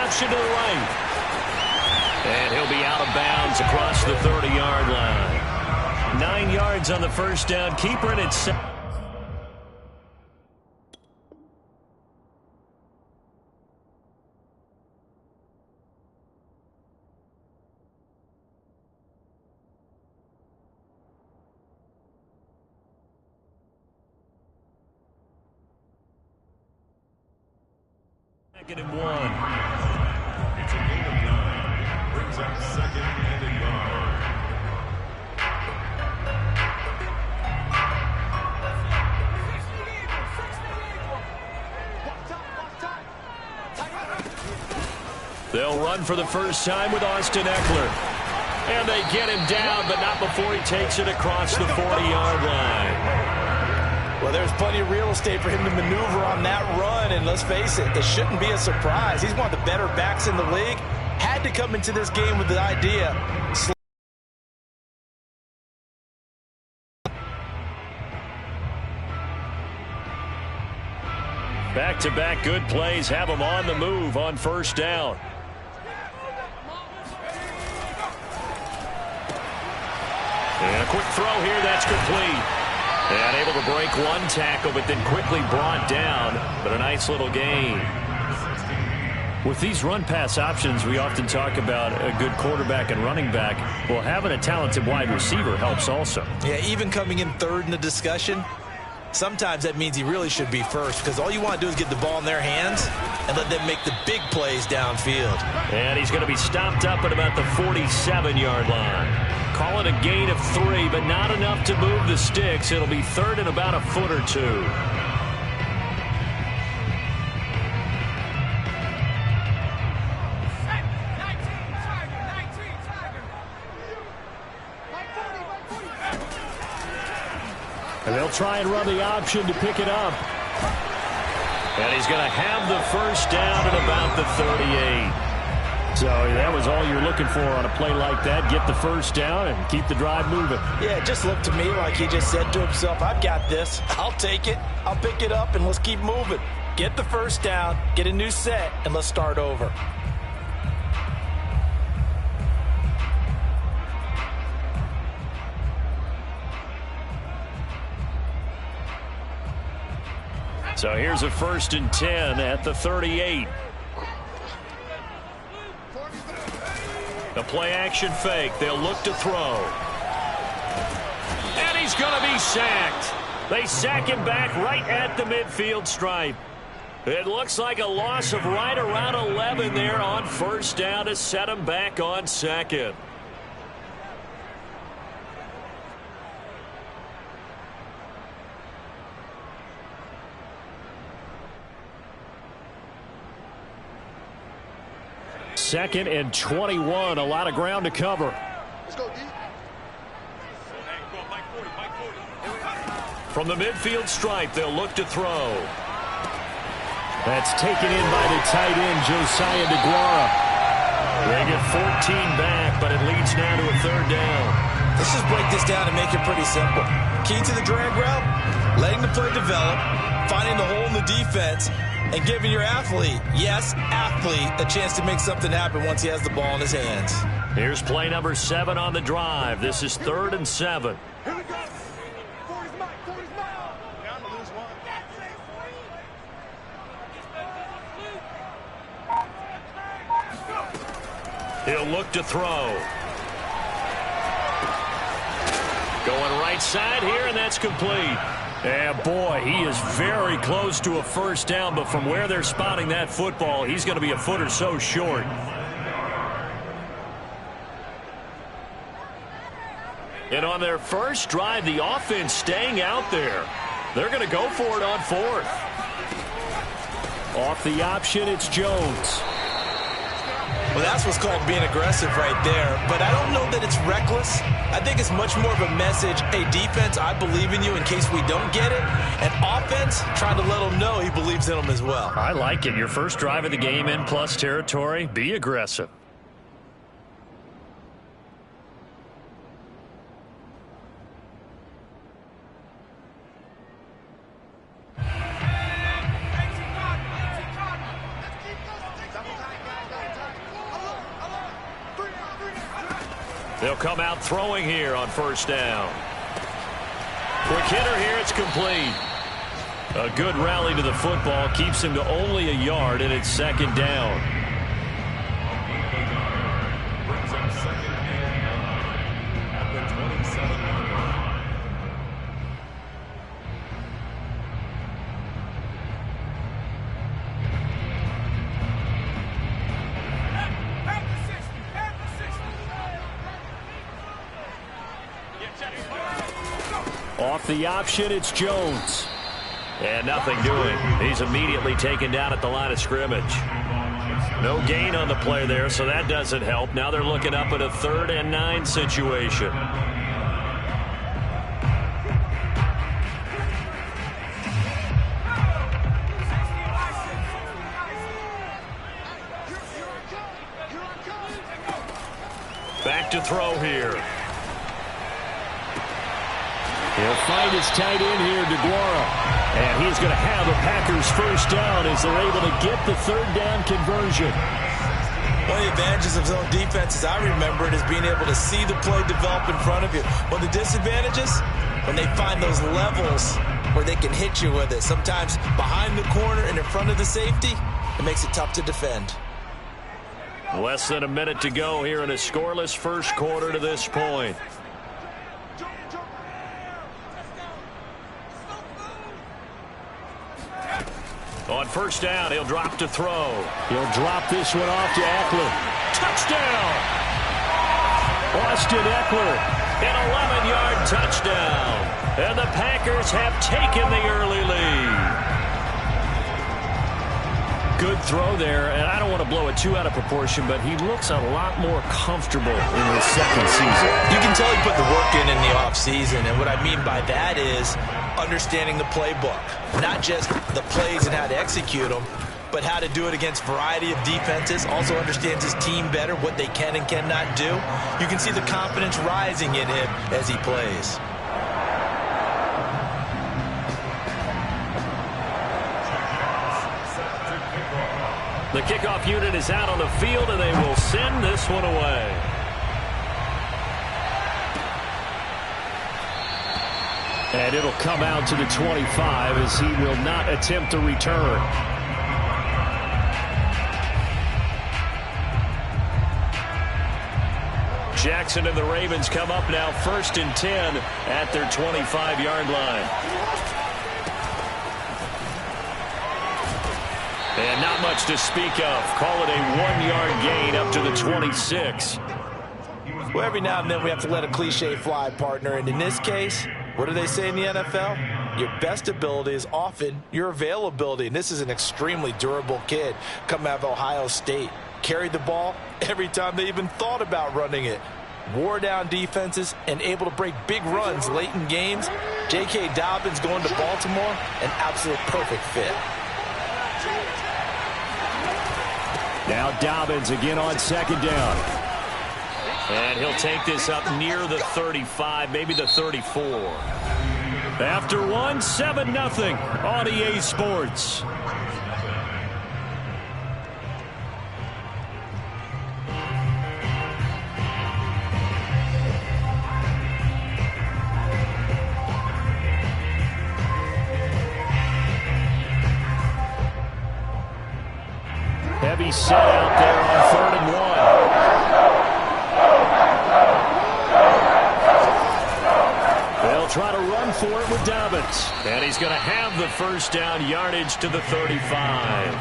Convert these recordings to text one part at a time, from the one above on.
option to the right. And he'll be out of bounds across the 30-yard line. 9 yards on the first down. Keeper it at 7. Second and 1. It's a gain of 9. Brings up second and a yard. They'll run for the first time with Austin Eckler. And they get him down, but not before he takes it across the 40-yard line. Well, there's plenty of real estate for him to maneuver on that run, and let's face it, it shouldn't be a surprise. He's one of the better backs in the league. Had to come into this game with the idea. Back-to-back good plays have him on the move on first down. And a quick throw here, that's complete. And able to break one tackle, but then quickly brought down. But a nice little gain. With these run-pass options, we often talk about a good quarterback and running back. Well, having a talented wide receiver helps also. Yeah, even coming in third in the discussion, sometimes that means he really should be first, because all you want to do is get the ball in their hands and let them make the big plays downfield. And he's going to be stopped up at about the 47-yard line. Call it a gain of 3, but not enough to move the sticks. It'll be third and about a foot or 2. And they'll try and run the option to pick it up. And he's going to have the first down at about the 38. So that was all you're looking for on a play like that. Get the first down and keep the drive moving. Yeah, it just looked to me like he just said to himself, I've got this. I'll take it. I'll pick it up, and let's keep moving. Get the first down, get a new set, and let's start over. So here's a 1st and 10 at the 38. The play-action fake. They'll look to throw. And he's going to be sacked. They sack him back right at the midfield stripe. It looks like a loss of right around 11 there on first down to set him back on second. Second and 21, a lot of ground to cover. Let's go, D. From the midfield stripe, they'll look to throw. That's taken in by the tight end, Josiah DeGuara. They get 14 back, but it leads now to a third down. Let's just break this down and make it pretty simple. Key to the drag route, letting the play develop, finding the hole in the defense, and giving your athlete, yes, athlete, a chance to make something happen once he has the ball in his hands. Here's play number 7 on the drive. This is 3rd and 7. Here we go. 40's mine. 40's mine. Yeah, I'm going to lose one. He'll look to throw. Going right side here, and that's complete. And boy, he is very close to a first down, but from where they're spotting that football, he's going to be a foot or so short. And on their first drive, the offense staying out there. They're going to go for it on 4th. Off the option, it's Jones. Well, that's what's called being aggressive right there. But I don't know that it's reckless. I think it's much more of a message. Hey, defense, I believe in you in case we don't get it. And offense, trying to let him know he believes in them as well. I like it. Your first drive of the game in plus territory. Be aggressive. They'll come out throwing here on first down. Quick hitter here. It's complete. A good rally to the football keeps him to only a yard, and it's second down. Brings up second and 9 at the 27-yard line. Off the option, it's Jones. And nothing doing. He's immediately taken down at the line of scrimmage. No gain on the play there, so that doesn't help. Now they're looking up at a 3rd and 9 situation. Back to throw here. He'll find his tight end here, DeGuara. And he's going to have a Packers first down as they're able to get the 3rd down conversion. One of the advantages of zone defense, as I remember it, is being able to see the play develop in front of you. One of the disadvantages, when they find those levels where they can hit you with it. Sometimes behind the corner and in front of the safety, it makes it tough to defend. Less than a minute to go here in a scoreless first quarter to this point. On first down, he'll drop to throw. He'll drop this one off to Eckler. Touchdown! Austin Eckler, an 11-yard touchdown. And the Packers have taken the early lead. Good throw there, and I don't want to blow it too out of proportion, but he looks a lot more comfortable in his second season. You can tell he put the work in the offseason, and what I mean by that is understanding the playbook. Not just the plays and how to execute them, but how to do it against a variety of defenses. Also understands his team better, what they can and cannot do. You can see the confidence rising in him as he plays. The kickoff unit is out on the field, and they will send this one away. And it'll come out to the 25 as he will not attempt to return. Jackson and the Ravens come up now 1st and 10 at their 25-yard line. And not much to speak of. Call it a 1-yard gain up to the 26. Well, every now and then we have to let a cliche fly, partner. And in this case, what do they say in the NFL? Your best ability is often your availability. And this is an extremely durable kid coming out of Ohio State. Carried the ball every time they even thought about running it. Wore down defenses and able to break big runs late in games. J.K. Dobbins going to Baltimore, an absolute perfect fit. Now Dobbins again on second down. And he'll take this up near the 35, maybe the 34. After one, 7-0 on EA Sports. Heavy set out there on 3rd and 1. They'll try to run for it with Dobbins. And he's going to have the first down yardage to the 35.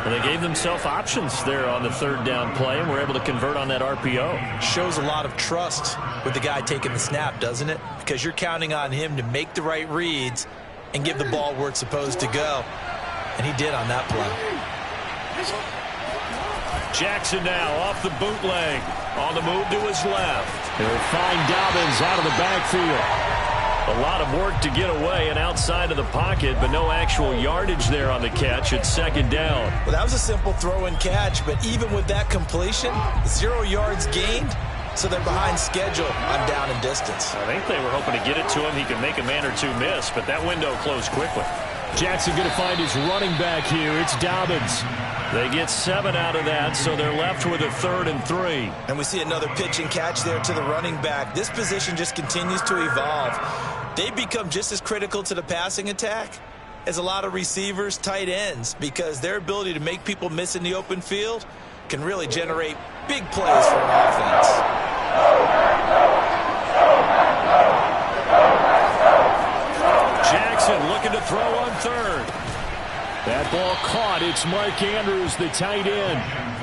And they gave themselves options there on the 3rd down play and were able to convert on that RPO. Shows a lot of trust with the guy taking the snap, doesn't it? Because you're counting on him to make the right reads and give the ball where it's supposed to go. And he did on that play. Jackson now off the bootleg. On the move to his left. They'll find Dobbins out of the backfield. A lot of work to get away and outside of the pocket, but no actual yardage there on the catch at 2nd down. Well, that was a simple throw and catch, but even with that completion, 0 yards gained, so they're behind schedule on down and distance. I think they were hoping to get it to him. He could make a man or two miss, but that window closed quickly. Jackson going to find his running back here. It's Dobbins. They get 7 out of that, so they're left with a 3rd and 3. And we see another pitch and catch there to the running back. This position just continues to evolve. They become just as critical to the passing attack as a lot of receivers, tight ends, because their ability to make people miss in the open field can really generate big plays for an offense. Jackson looking to throw on 3rd. That ball caught. It's Mark Andrews, the tight end.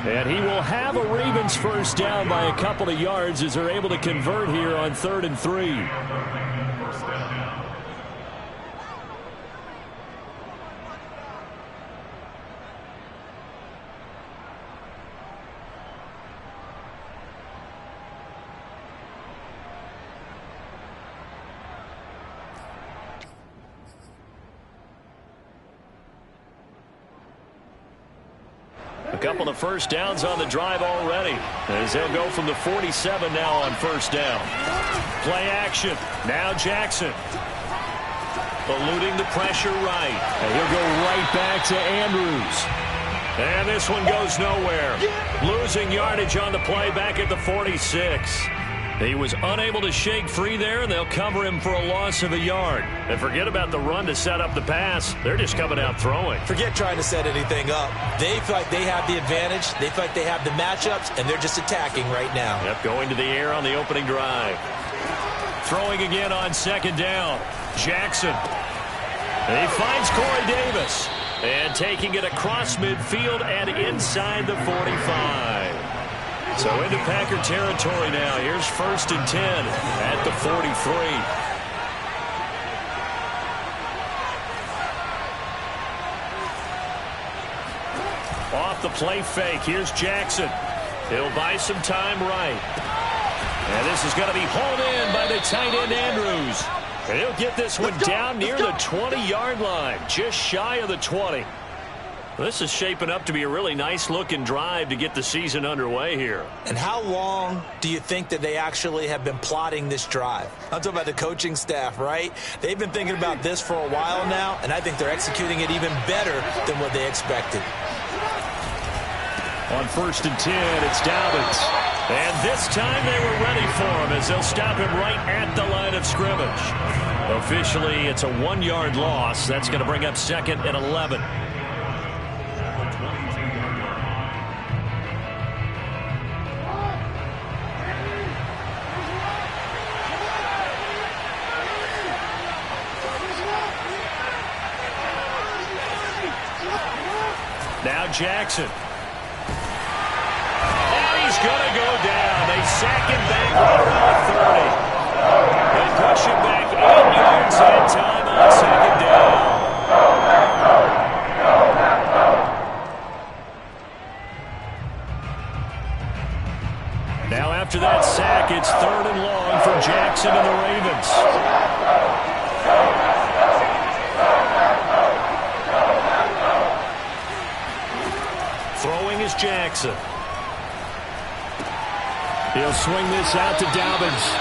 And he will have a Ravens first down by a couple of yards as they're able to convert here on 3rd and 3. A couple of first downs on the drive already, as they'll go from the 47 now on first down. Play action. Now Jackson. Eluding the pressure right. And he'll go right back to Andrews. And this one goes nowhere. Losing yardage on the play back at the 46. He was unable to shake free there, and they'll cover him for a loss of a yard. And forget about the run to set up the pass. They're just coming out throwing. Forget trying to set anything up. They feel like they have the advantage. They feel like they have the matchups, and they're just attacking right now. Yep, going to the air on the opening drive. Throwing again on 2nd down. Jackson. He finds Corey Davis. And taking it across midfield and inside the 45. So into Packer territory now. Here's 1st and 10 at the 43. Off the play fake. Here's Jackson. He'll buy some time right. And this is going to be hauled in by the tight end Andrews. And he'll get this one down near the 20-yard line. Just shy of the 20. This is shaping up to be a really nice-looking drive to get the season underway here. And how long do you think that they actually have been plotting this drive? I'm talking about the coaching staff, right? They've been thinking about this for a while now, and I think they're executing it even better than what they expected. On 1st and 10, it's Dobbins. And this time they were ready for him as they'll stop him right at the line of scrimmage. Officially, it's a 1-yard loss. That's going to bring up 2nd and 11. Now Jackson. And he's going to go down. They sack him back right around the 30. They push him back 8 yards in time on 2nd down. Now after that sack, it's 3rd and long for Jackson and the Ravens. Throwing is Jackson. He'll swing this out to Dobbins.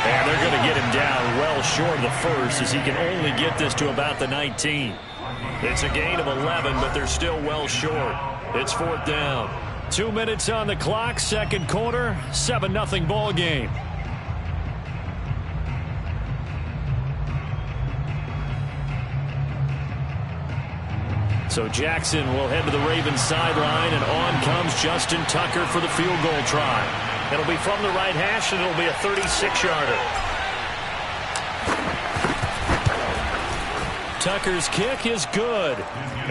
And they're going to get him down well short of the 1st as he can only get this to about the 19. It's a gain of 11, but they're still well short. It's 4th down. 2 minutes on the clock, 2nd quarter, 7-0 ball game. So Jackson will head to the Ravens sideline, and on comes Justin Tucker for the field goal try. It'll be from the right hash, and it'll be a 36-yarder. Tucker's kick is good.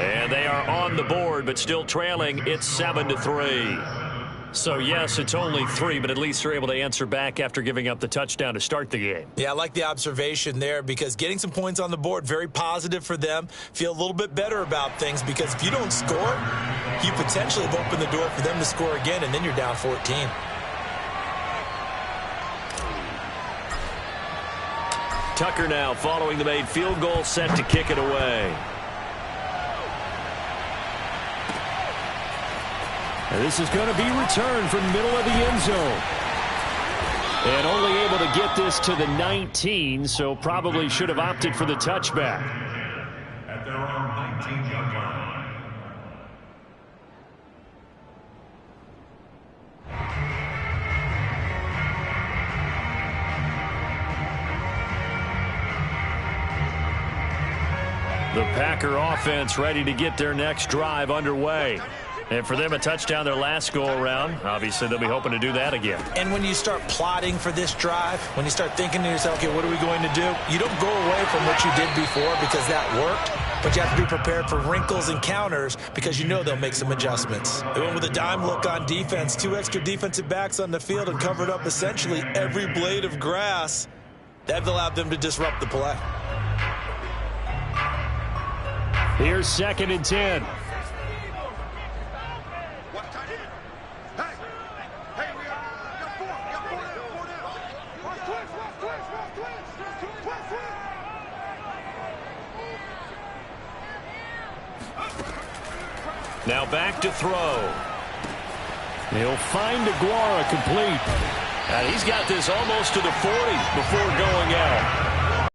And they are on the board, but still trailing. It's 7-3. So, yes, it's only 3, but at least they're able to answer back after giving up the touchdown to start the game. Yeah, I like the observation there because getting some points on the board, very positive for them. Feel a little bit better about things because if you don't score, you potentially have opened the door for them to score again, and then you're down 14. Tucker now following the made field goal, set to kick it away. And this is going to be returned from the middle of the end zone. And only able to get this to the 19, so probably should have opted for the touchback. At their own 19-yard line. Packer offense ready to get their next drive underway. And for them, a touchdown their last go-around. Obviously, they'll be hoping to do that again. And when you start plotting for this drive, when you start thinking to yourself, okay, what are we going to do? You don't go away from what you did before because that worked, but you have to be prepared for wrinkles and counters because you know they'll make some adjustments. They went with a dime look on defense, 2 extra defensive backs on the field and covered up essentially every blade of grass. That allowed them to disrupt the play. Here's 2nd and 10. Now back to throw. He'll find Aguara complete. And he's got this almost to the 40 before going out.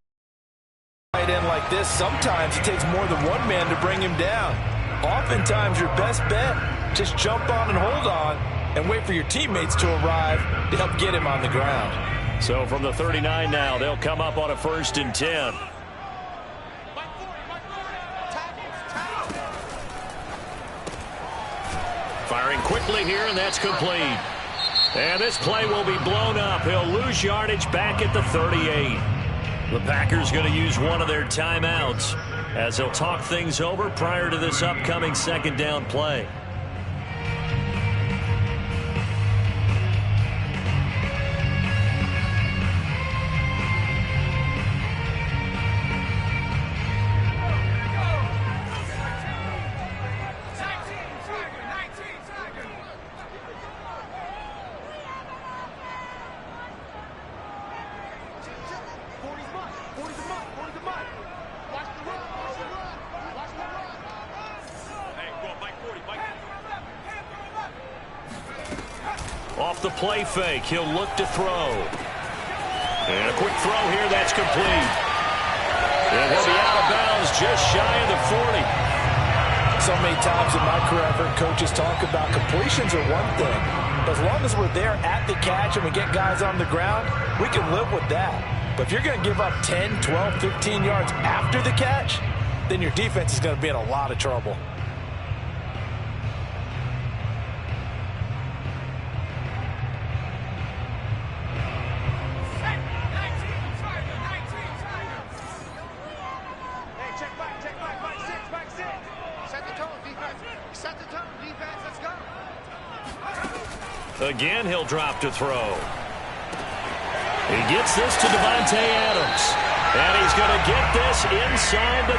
Right in like this, sometimes it takes more than one man to bring him down. Oftentimes your best bet, just jump on and hold on and wait for your teammates to arrive to help get him on the ground. So from the 39 now, they'll come up on a 1st and 10. Firing quickly here, and that's complete. And this play will be blown up. He'll lose yardage back at the 38. The Packers going to use one of their timeouts as they'll talk things over prior to this upcoming 2nd down play. Off the play fake, he'll look to throw. And a quick throw here, that's complete. And he'll be out of bounds just shy of the 40. So many times in my career, I've heard coaches talk about completions are one thing. But as long as we're there at the catch and we get guys on the ground, we can live with that. But if you're going to give up 10, 12, 15 yards after the catch, then your defense is going to be in a lot of trouble. Again, he'll drop to throw. He gets this to Devontae Adams. And he's going to get this inside the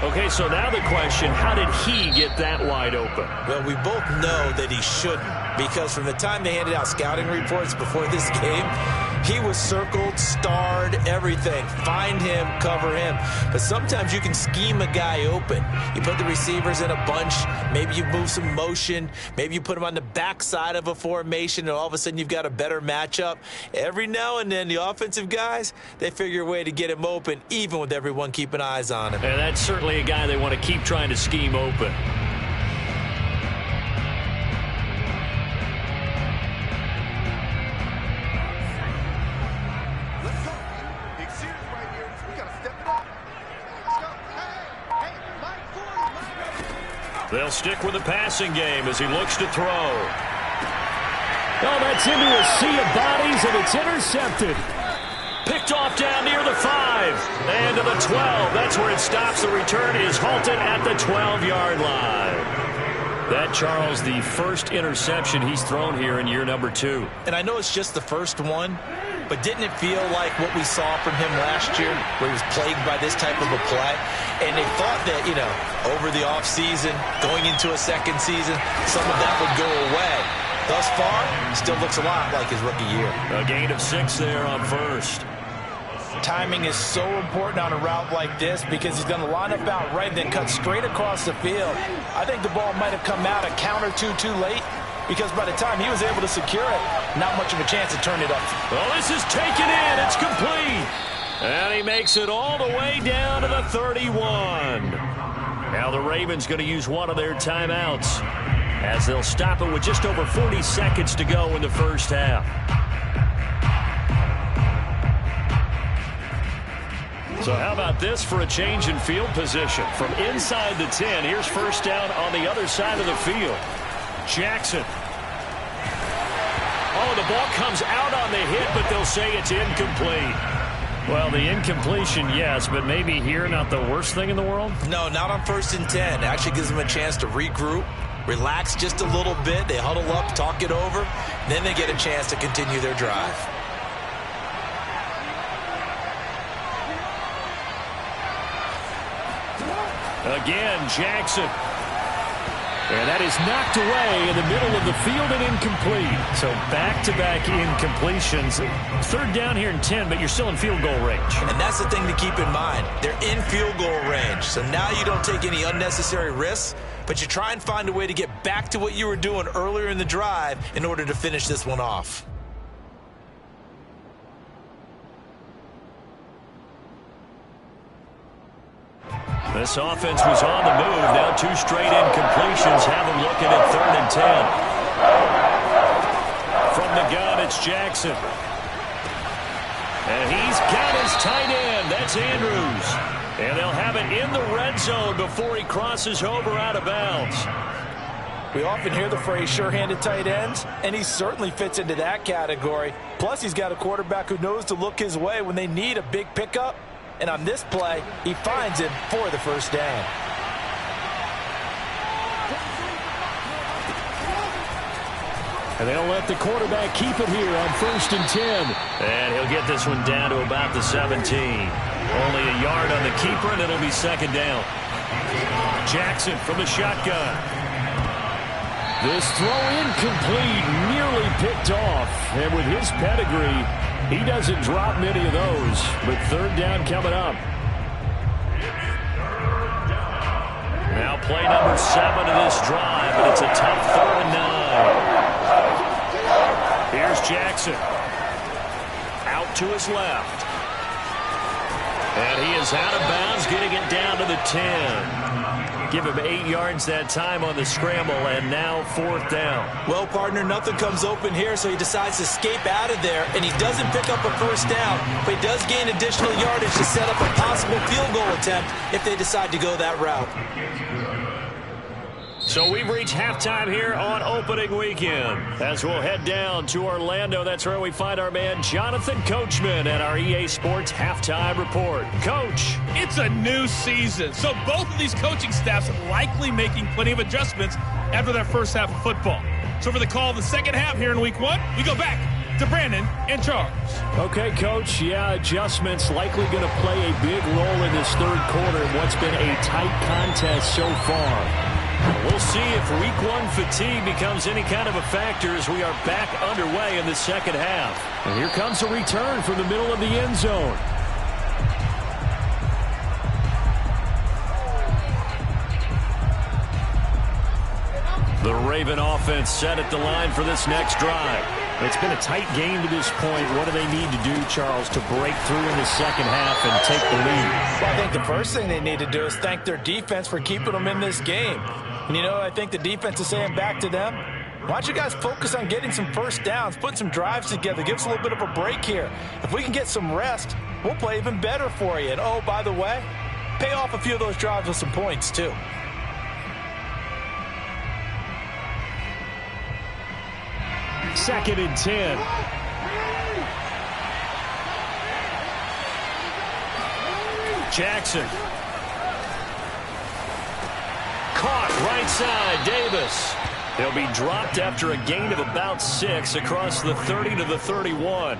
30. Okay, so now the question, how did he get that wide open? Well, we both know that he shouldn't, because from the time they handed out scouting reports before this game, he was circled, starred, everything. Find him, cover him. But sometimes you can scheme a guy open. You put the receivers in a bunch. Maybe you move some motion. Maybe you put him on the backside of a formation, and all of a sudden you've got a better matchup. Every now and then, the offensive guys, they figure a way to get him open, even with everyone keeping eyes on him. And that's certainly a guy they want to keep trying to scheme open. They'll stick with the passing game as he looks to throw. Oh, that's into a sea of bodies, and it's intercepted. Picked off down near the 5 and to the 12. That's where it stops. The return is halted at the 12-yard line. That, Charles, the first interception he's thrown here in year number 2. And I know it's just the first one, but didn't it feel like what we saw from him last year, where he was plagued by this type of a play? And they thought that, you know, over the offseason, going into a second season, some of that would go away. Thus far, still looks a lot like his rookie year. A gain of 6 there on first. Timing is so important on a route like this because he's going to line up out right, then cut straight across the field. I think the ball might have come out a count or two too late, because by the time he was able to secure it, not much of a chance to turn it up. Well, this is taken in. It's complete. And he makes it all the way down to the 31. Now the Ravens going to use one of their timeouts as they'll stop it with just over 40 seconds to go in the first half. So how about this for a change in field position? From inside the 10, here's first down on the other side of the field. Jackson. Oh, the ball comes out on the hit, but they'll say it's incomplete. Well, the incompletion, yes, but maybe here not the worst thing in the world? No, not on 1st and 10. It actually gives them a chance to regroup, relax just a little bit. They huddle up, talk it over, then they get a chance to continue their drive. Again, Jackson. And that is knocked away in the middle of the field and incomplete. So back-to-back incompletions. Third down here and 10, but you're still in field goal range. And that's the thing to keep in mind. They're in field goal range. So now you don't take any unnecessary risks, but you try and find a way to get back to what you were doing earlier in the drive in order to finish this one off. This offense was on the move. Now 2 straight incompletions have them looking at 3rd and 10. From the gun, it's Jackson. And he's got his tight end. That's Andrews. And they'll have it in the red zone before he crosses over out of bounds. We often hear the phrase sure-handed tight ends, and he certainly fits into that category. Plus, he's got a quarterback who knows to look his way when they need a big pickup. And on this play, he finds him for the first down. And they'll let the quarterback keep it here on 1st and 10. And he'll get this one down to about the 17. Only a yard on the keeper, and it'll be 2nd down. Jackson from the shotgun. This throw incomplete, nearly picked off. And with his pedigree, he doesn't drop many of those, but 3rd down coming up. Now play number 7 of this drive, but it's a tough 3rd and 9. Here's Jackson. Out to his left. And he is out of bounds, getting it down to the 10. Give him 8 yards that time on the scramble, and now 4th down. Well, partner, nothing comes open here, so he decides to escape out of there, and he doesn't pick up a first down, but he does gain additional yardage to set up a possible field goal attempt if they decide to go that route. So we've reached halftime here on opening weekend. As we'll head down to Orlando, that's where we find our man Jonathan Coachman at our EA Sports Halftime Report. Coach. It's a new season, so both of these coaching staffs are likely making plenty of adjustments after that first half of football. So for the call of the second half here in week 1, we go back to Brandon and Charles. Okay, Coach. Yeah, adjustments likely going to play a big role in this 3rd quarter in what's been a tight contest so far. We'll see if week 1 fatigue becomes any kind of a factor as we are back underway in the 2nd half. And here comes a return from the middle of the end zone. The Raven offense set at the line for this next drive. It's been a tight game to this point. What do they need to do, Charles, to break through in the 2nd half and take the lead? Well, I think the first thing they need to do is thank their defense for keeping them in this game. And, you know, I think the defense is saying back to them, why don't you guys focus on getting some first downs, put some drives together, give us a little bit of a break here. If we can get some rest, we'll play even better for you. And, oh, by the way, pay off a few of those drives with some points, too. Second and 10. Jackson. Caught right side, Davis. He'll be dropped after a gain of about 6 across the 30 to the 31.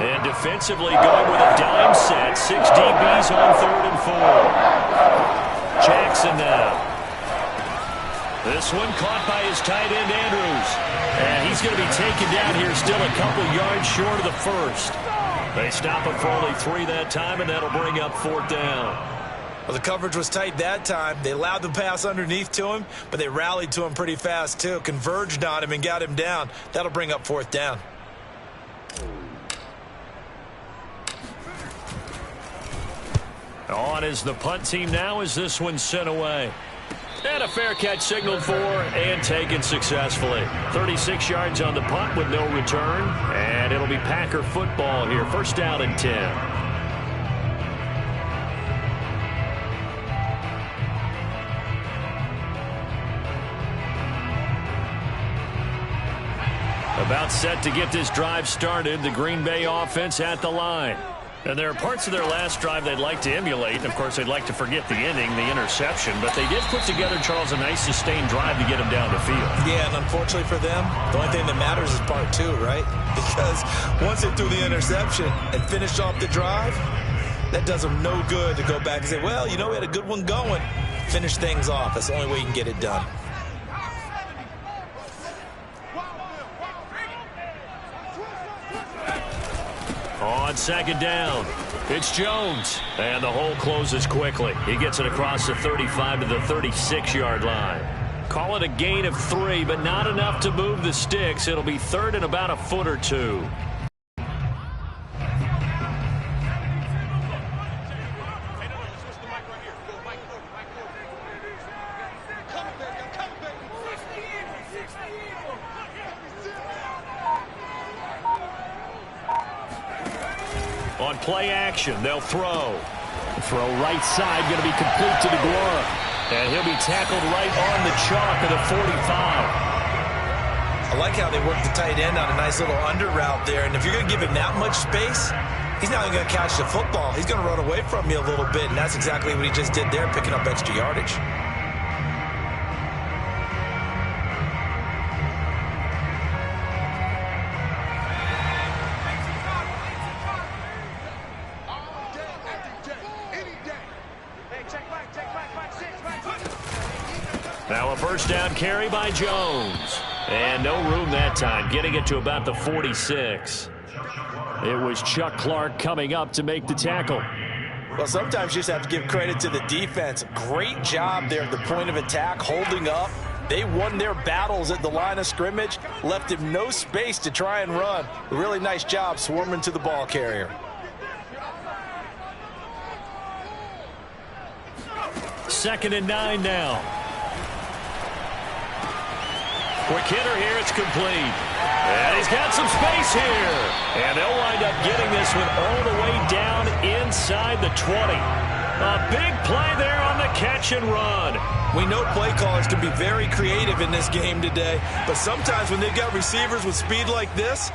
And defensively going with a dime set. 6 DBs on 3rd and 4. Jackson now. This one caught by his tight end, Andrews. And he's going to be taken down here, still a couple yards short of the first. They stop him for only 3 that time, and that'll bring up 4th down. Well, the coverage was tight that time. They allowed the pass underneath to him, but they rallied to him pretty fast, too. Converged on him and got him down. That'll bring up 4th down. On is the punt team now as this one's sent away. And a fair catch signaled for and taken successfully. 36 yards on the punt with no return. And it'll be Packer football here. First down and 10. About set to get this drive started. The Green Bay offense at the line. And there are parts of their last drive they'd like to emulate. And, of course, they'd like to forget the ending, the interception. But they did put together, Charles, a nice sustained drive to get them down the field. Yeah, and unfortunately for them, the only thing that matters is part two, right? Because once they threw the interception and finished off the drive, that does them no good to go back and say, well, you know, we had a good one going. Finish things off. That's the only way you can get it done. On second down, it's Jones. And the hole closes quickly. He gets it across the 35 to the 36-yard line. Call it a gain of 3, but not enough to move the sticks. It'll be third and about a foot or two. On play action, they'll throw. Throw right side, going to be complete to DeGuara. And he'll be tackled right on the chalk of the 45. I like how they work the tight end on a nice little under route there. And if you're going to give him that much space, he's not even going to catch the football. He's going to run away from you a little bit, and that's exactly what he just did there, picking up extra yardage. Now a first down carry by Jones. And no room that time, getting it to about the 46. It was Chuck Clark coming up to make the tackle. Well, sometimes you just have to give credit to the defense. Great job there at the point of attack, holding up. They won their battles at the line of scrimmage, left him no space to try and run. A really nice job swarming to the ball carrier. Second and 9 now. Quick hitter here, it's complete. And he's got some space here. And they'll wind up getting this one all the way down inside the 20. A big play there on the catch and run. We know play callers can be very creative in this game today, but sometimes when they've got receivers with speed like this,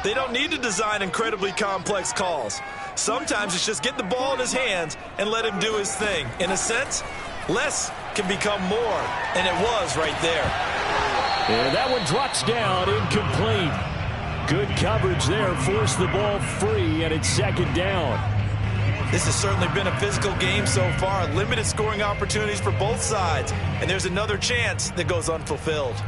they don't need to design incredibly complex calls. Sometimes it's just get the ball in his hands and let him do his thing. In a sense, less can become more, and it was right there. And that one drops down, incomplete. Good coverage there, forced the ball free, and it's second down. This has certainly been a physical game so far. Limited scoring opportunities for both sides, and there's another chance that goes unfulfilled.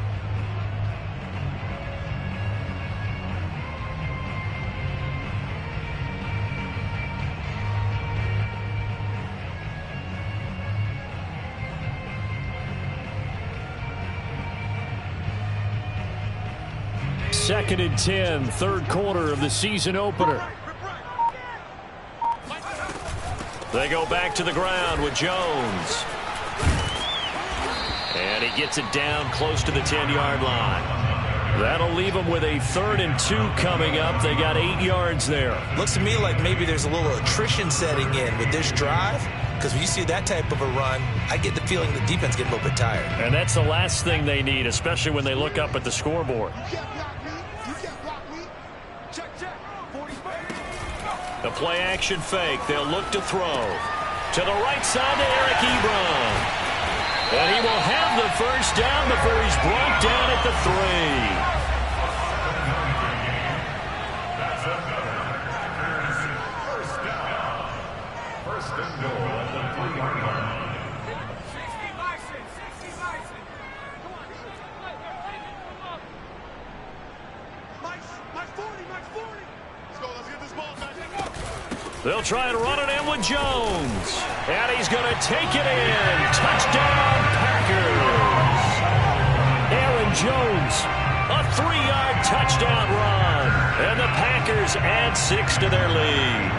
Second and 10, third quarter of the season opener. They go back to the ground with Jones. And he gets it down close to the 10-yard line. That'll leave them with a 3rd and 2 coming up. They got 8 yards there. Looks to me like maybe there's a little attrition setting in with this drive, because when you see that type of a run, I get the feeling the defense gets a little bit tired. And that's the last thing they need, especially when they look up at the scoreboard. The play action fake. They'll look to throw. To the right side to Eric Ebron. And he will have the first down before he's brought down at the 3. First and goal at the 3-yard line. They'll try and run it in with Jones. And he's going to take it in. Touchdown, Packers. Aaron Jones, a 3-yard touchdown run. And the Packers add 6 to their lead.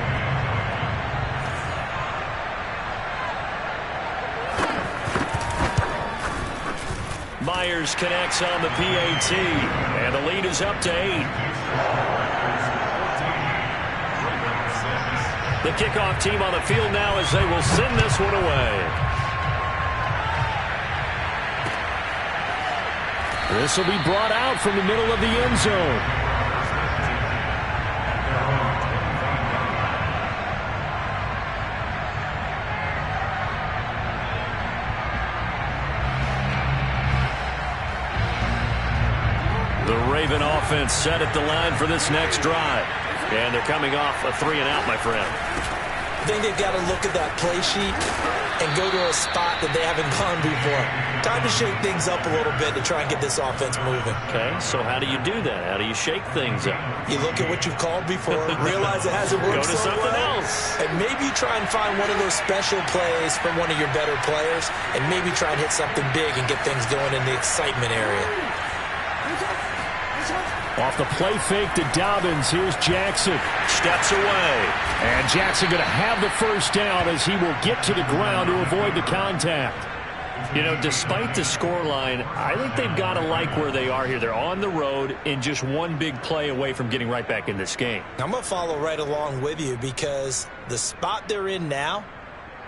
fires, connects on the PAT. And the lead is up to 8. The kickoff team on the field now as they will send this one away. This will be brought out from the middle of the end zone. The Raven offense set at the line for this next drive. And they're coming off a 3-and-out, my friend. I think they've got to look at that play sheet and go to a spot that they haven't gone before. Time to shake things up a little bit to try and get this offense moving. Okay, so how do you do that? How do you shake things up? You look at what you've called before, realize it hasn't worked Go to so something well, else. and maybe try and find one of those special plays from one of your better players, and maybe try and hit something big and get things going in the excitement area. Off the play fake to Dobbins. Here's Jackson. Steps away. And Jackson going to have the first down as he will get to the ground to avoid the contact. You know, despite the scoreline, I think they've got to like where they are here. They're on the road and just one big play away from getting right back in this game. I'm going to follow right along with you because the spot they're in now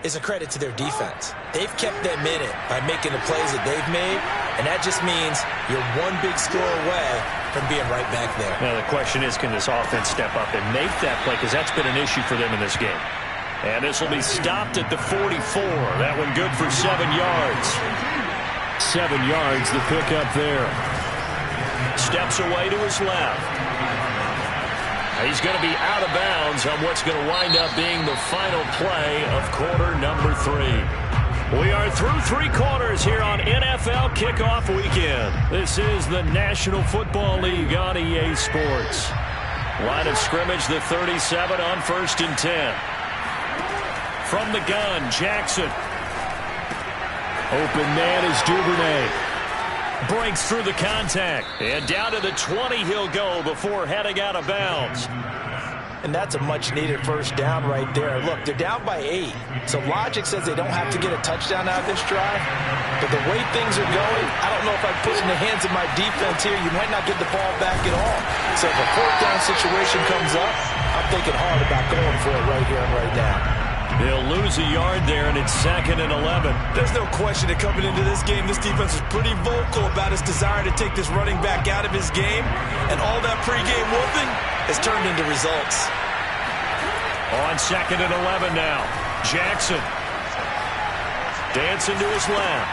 is a credit to their defense. They've kept them in it by making the plays that they've made, and that just means you're one big score away from being right back there. Now, the question is, can this offense step up and make that play? Because that's been an issue for them in this game. And this will be stopped at the 44. That one good for 7 yards. 7 yards, the pickup there. Steps away to his left. He's going to be out of bounds on what's going to wind up being the final play of quarter number 3. We are through 3 quarters here on NFL Kickoff Weekend. This is the National Football League on EA Sports. Line of scrimmage, the 37 on 1st and 10. From the gun, Jackson. Open man is Duvernay. Breaks through the contact. And down to the 20 he'll go before heading out of bounds. And that's a much-needed first down right there. Look, they're down by 8. So logic says they don't have to get a touchdown out of this drive. But the way things are going, I don't know if I'd put it in the hands of my defense here. You might not get the ball back at all. So if a 4th down situation comes up, I'm thinking hard about going for it right here and right now. They'll lose a yard there, and it's 2nd and 11. There's no question that coming into this game, this defense is pretty vocal about its desire to take this running back out of his game. And all that pregame whooping has turned into results. On 2nd and 11 now. Jackson. Dancing to his left.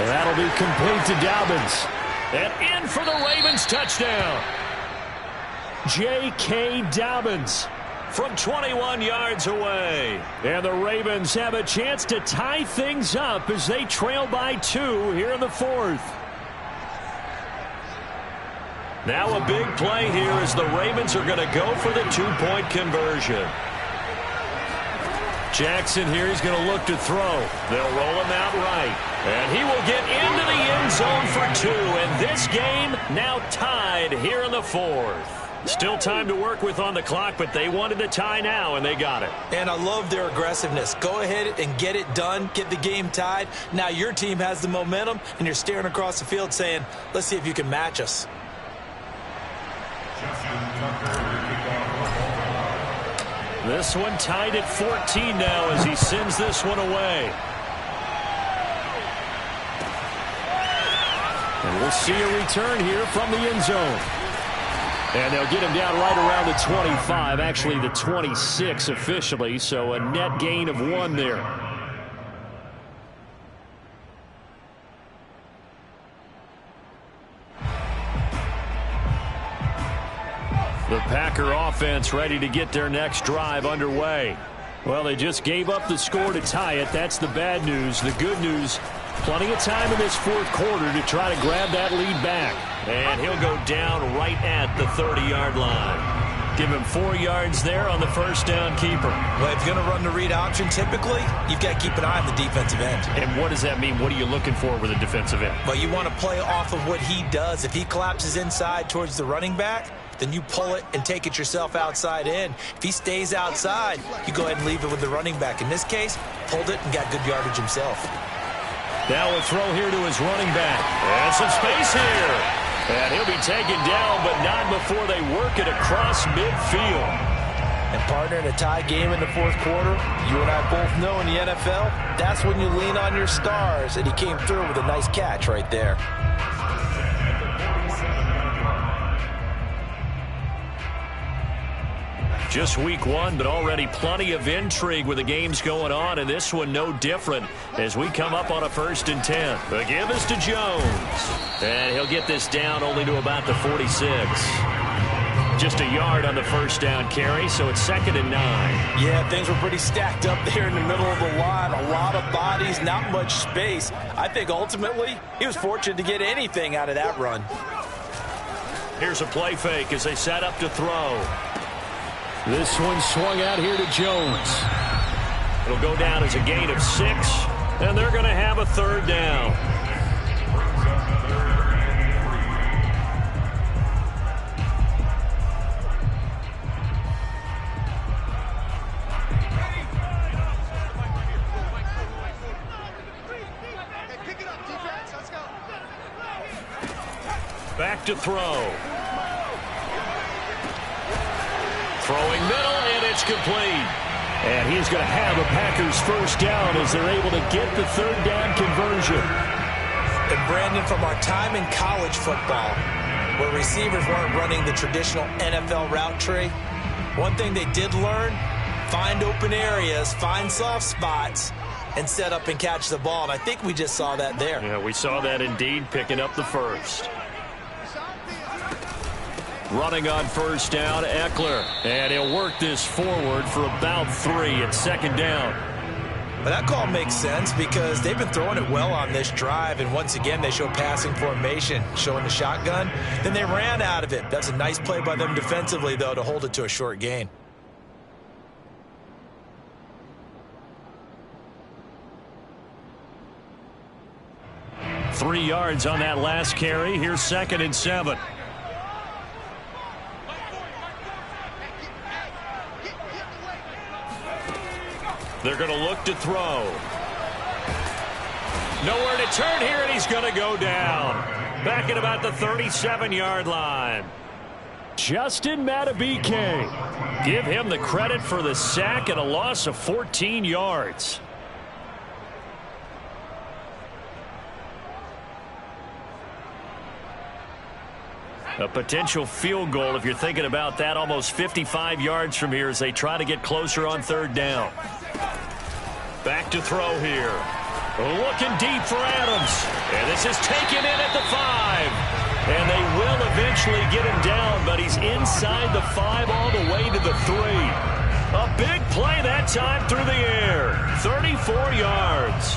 And that'll be complete to Dobbins. And in for the Ravens touchdown. J.K. Dobbins. From 21 yards away. And the Ravens have a chance to tie things up as they trail by 2 here in the 4th. Now a big play here as the Ravens are going to go for the 2-point conversion. Jackson here, he's going to look to throw. They'll roll him out right. And he will get into the end zone for 2. And this game now tied here in the 4th. Still time to work with on the clock, but they wanted the tie now, and they got it. And I love their aggressiveness. Go ahead and get it done, get the game tied. Now your team has the momentum, and you're staring across the field saying, let's see if you can match us. This one tied at 14 now as he sends this one away. And we'll see a return here from the end zone. And they'll get him down right around the 25, actually the 26 officially, so a net gain of 1 there. The Packer offense ready to get their next drive underway. Well, they just gave up the score to tie it. That's the bad news. The good news, plenty of time in this 4th quarter to try to grab that lead back. And he'll go down right at the 30-yard line. Give him 4 yards there on the first down keeper. Well, if you're going to run the read option, typically, you've got to keep an eye on the defensive end. And what does that mean? What are you looking for with a defensive end? Well, you want to play off of what he does. If he collapses inside towards the running back, then you pull it and take it yourself outside in. If he stays outside, you go ahead and leave it with the running back. In this case, pulled it and got good yardage himself. Now a throw here to his running back. And some space here. And he'll be taken down, but not before they work it across midfield. And partner, in a tie game in the fourth quarter, you and I both know in the NFL, that's when you lean on your stars. And he came through with a nice catch right there. Just week one, but already plenty of intrigue with the games going on, and this one no different as we come up on a 1st and 10. The give is to Jones, and he'll get this down only to about the 46. Just a yard on the first down carry, so it's 2nd and 9. Yeah, things were pretty stacked up there in the middle of the line. A lot of bodies, not much space. I think ultimately he was fortunate to get anything out of that run. Here's a play fake as they set up to throw. This one swung out here to Jones. It'll go down as a gain of 6, and they're going to have a 3rd down. Back to throw. Throwing middle, and it's complete. And he's going to have a Packers first down as they're able to get the 3rd down conversion. And Brandon, from our time in college football, where receivers weren't running the traditional NFL route tree, one thing they did learn, find open areas, find soft spots, and set up and catch the ball. And I think we just saw that there. Yeah, we saw that indeed, picking up the first. Running on first down, Eckler. And he'll work this forward for about 3 at 2nd down. But that call makes sense because they've been throwing it well on this drive. And once again, they show passing formation, showing the shotgun. Then they ran out of it. That's a nice play by them defensively, though, to hold it to a short gain. Three yards on that last carry. Here's 2nd and 7. They're going to look to throw. Nowhere to turn here, and he's going to go down. Back at about the 37-yard line. Justin Madubuike. Give him the credit for the sack and a loss of 14 yards. A potential field goal, if you're thinking about that, almost 55 yards from here as they try to get closer on 3rd down. Back to throw here. Looking deep for Adams. And this is taken in at the 5. And they will eventually get him down, but he's inside the 5 all the way to the 3. A big play that time through the air. 34 yards.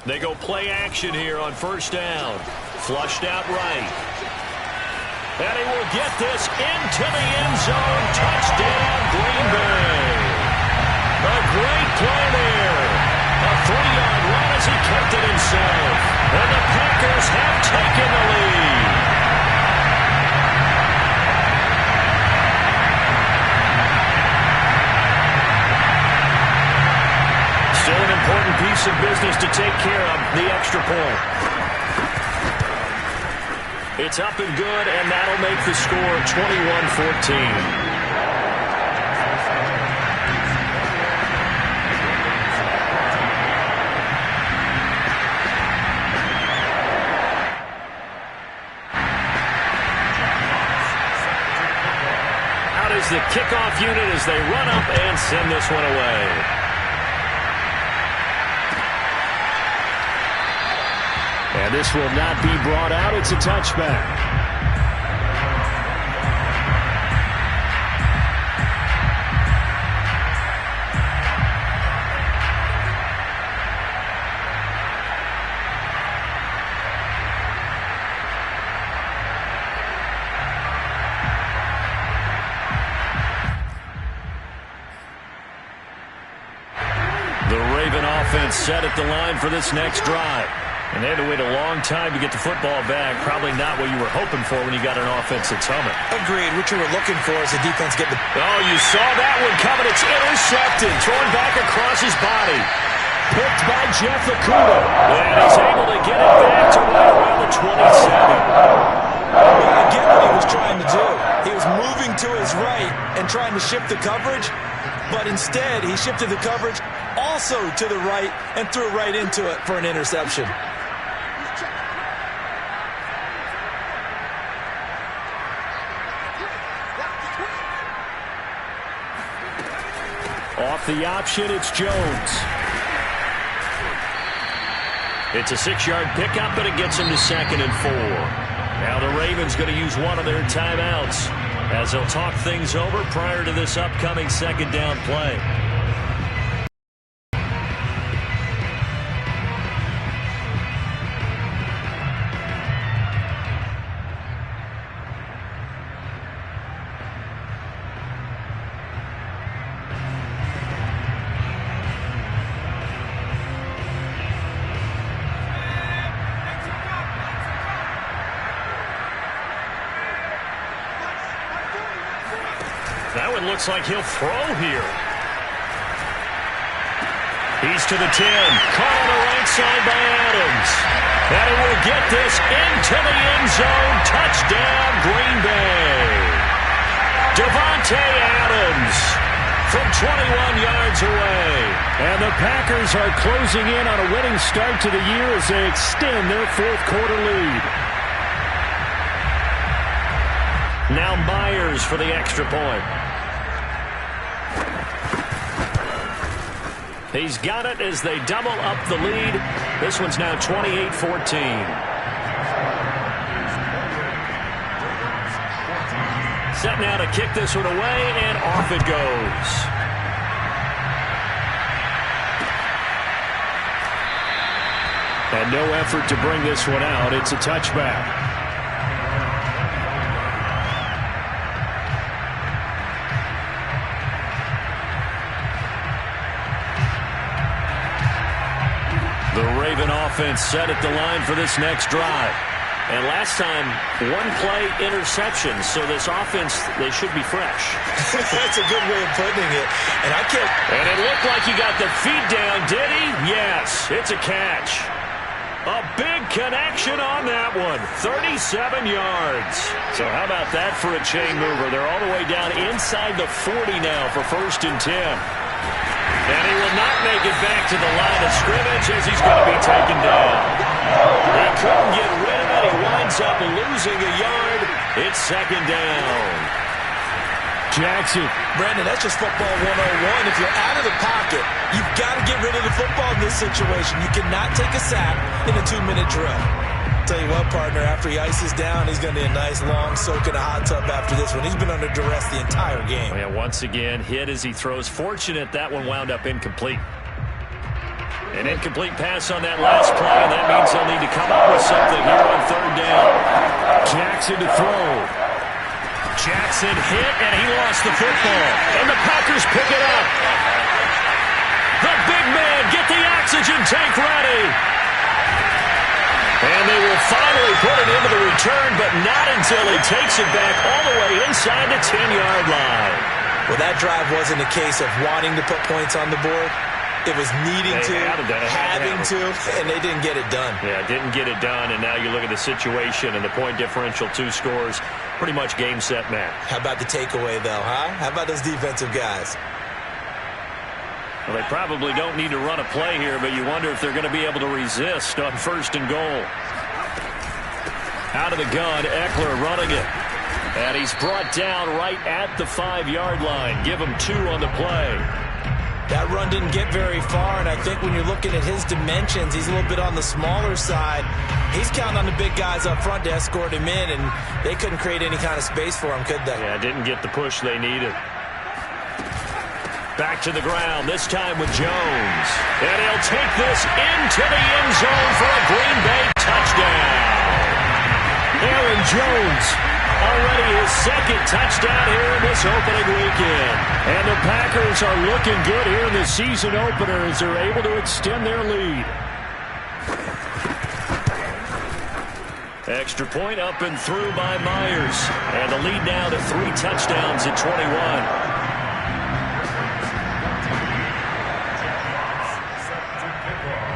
They go play action here on first down. Flushed out right. And he will get this into the end zone. Touchdown, Green Bay. A great play there. A 3-yard run as he kept it himself. And the Packers have taken the lead. Still an important piece of business to take care of, the extra point. It's up and good, and that'll make the score 21-14. Out is the kickoff unit as they run up and send this one away. And this will not be brought out. It's a touchback. Raven offense set at the line for this next drive. And they had to wait a long time to get the football back. Probably not what you were hoping for when you got an offense that's humming. Agreed. What you were looking for is the defense getting the... Oh, you saw that one coming. It's intercepted. Thrown back across his body. Picked by Jeff Okuda. And he's able to get it back to right around the 27. Well, I get what he was trying to do. He was moving to his right and trying to shift the coverage, but instead he shifted the coverage also to the right and threw right into it for an interception. Off the option, it's Jones. It's a 6-yard pickup, but it gets him to 2nd and 4. Now the Ravens going to use one of their timeouts as they'll talk things over prior to this upcoming 2nd down play. That one looks like he'll throw here. He's to the 10. Caught on the right side by Adams. And it will get this into the end zone. Touchdown, Green Bay. Devontae Adams from 21 yards away. And the Packers are closing in on a winning start to the year as they extend their 4th quarter lead. Now Myers for the extra point. He's got it as they double up the lead. This one's now 28-14. Set now to kick this one away, and off it goes. And no effort to bring this one out. It's a touchback. The Raven offense set at the line for this next drive. And last time, 1-play interception. So this offense, they should be fresh. That's a good way of putting it. And I can't... And it looked like he got the feed down, did he? Yes, it's a catch. A big connection on that one. 37 yards. So how about that for a chain mover? They're all the way down inside the 40 now for 1st and 10. And he will not make it back to the line of scrimmage as he's going to be taken down. He couldn't get rid of it. He winds up losing a yard. It's 2nd down. Jackson. Brandon, that's just football 101. If you're out of the pocket, you've got to get rid of the football in this situation. You cannot take a sack in a 2-minute drill. Tell you what, partner, after he ices down, he's going to be a nice long soak in a hot tub after this one. He's been under duress the entire game. Yeah, once again, hit as he throws. Fortunate that one wound up incomplete. An incomplete pass on that last play, and that means they'll need to come up with something here on 3rd down. Jackson to throw. Jackson hit, and he lost the football. And the Packers pick it up. The big man, get the oxygen tank ready. And they will finally put it into the return, but not until he takes it back all the way inside the 10-yard line. Well, that drive wasn't a case of wanting to put points on the board. It was needing to, having to, and they didn't get it done. Yeah, didn't get it done, and now you look at the situation and the point differential, 2 scores, pretty much game, set, match. How about the takeaway, though, huh? How about those defensive guys? Well, they probably don't need to run a play here, but you wonder if they're going to be able to resist on 1st and goal. Out of the gun, Eckler running it. And he's brought down right at the 5-yard line. Give him 2 on the play. That run didn't get very far, and I think when you're looking at his dimensions, he's a little bit on the smaller side. He's counting on the big guys up front to escort him in, and they couldn't create any kind of space for him, could they? Yeah, didn't get the push they needed. Back to the ground, this time with Jones. And he'll take this into the end zone for a Green Bay touchdown. Aaron Jones Already his second touchdown here in this opening weekend. And the Packers are looking good here in the season opener as they're able to extend their lead. Extra point up and through by Myers. And the lead now to 3 touchdowns at 21.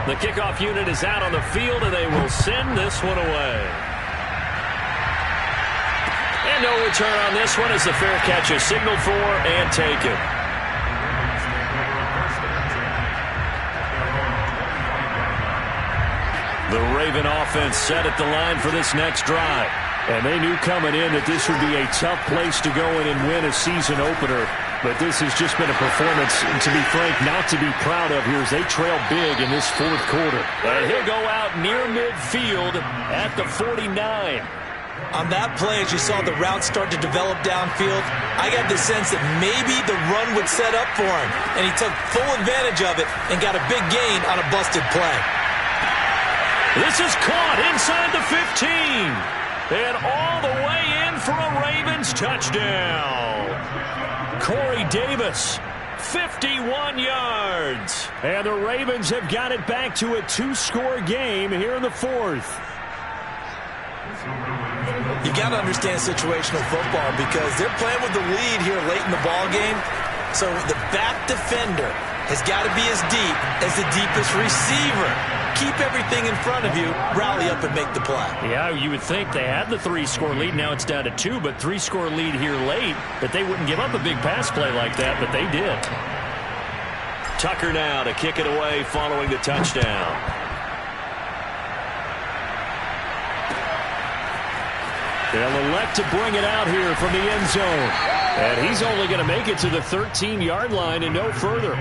The kickoff unit is out on the field, and they will send this one away. And no return on this one as the fair catch is signaled for and taken. The Raven offense set at the line for this next drive. And they knew coming in that this would be a tough place to go in and win a season opener. But this has just been a performance, and to be frank, not to be proud of here as they trail big in this fourth quarter. And he'll go out near midfield at the 49. On that play, as you saw the route start to develop downfield, I got the sense that maybe the run would set up for him. And he took full advantage of it and got a big gain on a busted play. This is caught inside the 15. And all the way in for a Ravens touchdown. Corey Davis, 51 yards. And the Ravens have got it back to a 2-score game here in the fourth. You got to understand situational football because they're playing with the lead here late in the ball game. So the back defender has got to be as deep as the deepest receiver. Keep everything in front of you, rally up and make the play. Yeah, you would think they had the 3-score lead. Now it's down to 2, but 3-score lead here late, that they wouldn't give up a big pass play like that, but they did. Tucker now to kick it away following the touchdown. They'll elect to bring it out here from the end zone. And he's only going to make it to the 13-yard line and no further.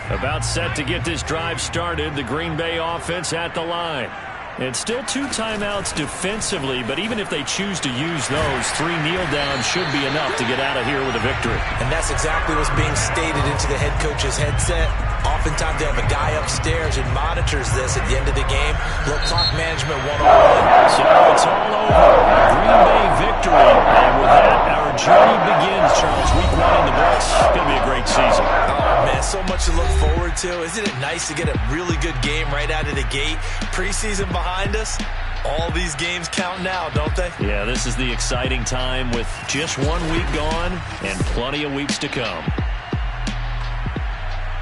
About set to get this drive started. The Green Bay offense at the line. And still 2 timeouts defensively, but even if they choose to use those, 3 kneel downs should be enough to get out of here with a victory. And that's exactly what's being stated into the head coach's headset. Oftentimes they have a guy upstairs and monitors this at the end of the game. Little clock management 101. So it's all over. Green Bay victory. And with that, our journey begins, Charles. Week 1 in the books. It's going to be a great season. Oh, man, so much to look forward to. Isn't it nice to get a really good game right out of the gate? Preseason behind us. All these games count now, don't they? Yeah, this is the exciting time with just 1 week gone and plenty of weeks to come.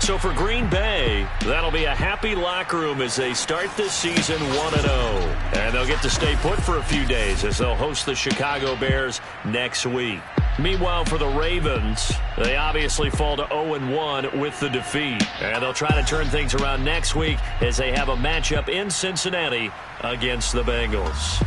So for Green Bay, that'll be a happy locker room as they start this season 1-0. And they'll get to stay put for a few days as they'll host the Chicago Bears next week. Meanwhile, for the Ravens, they obviously fall to 0-1 with the defeat. And they'll try to turn things around next week as they have a matchup in Cincinnati against the Bengals.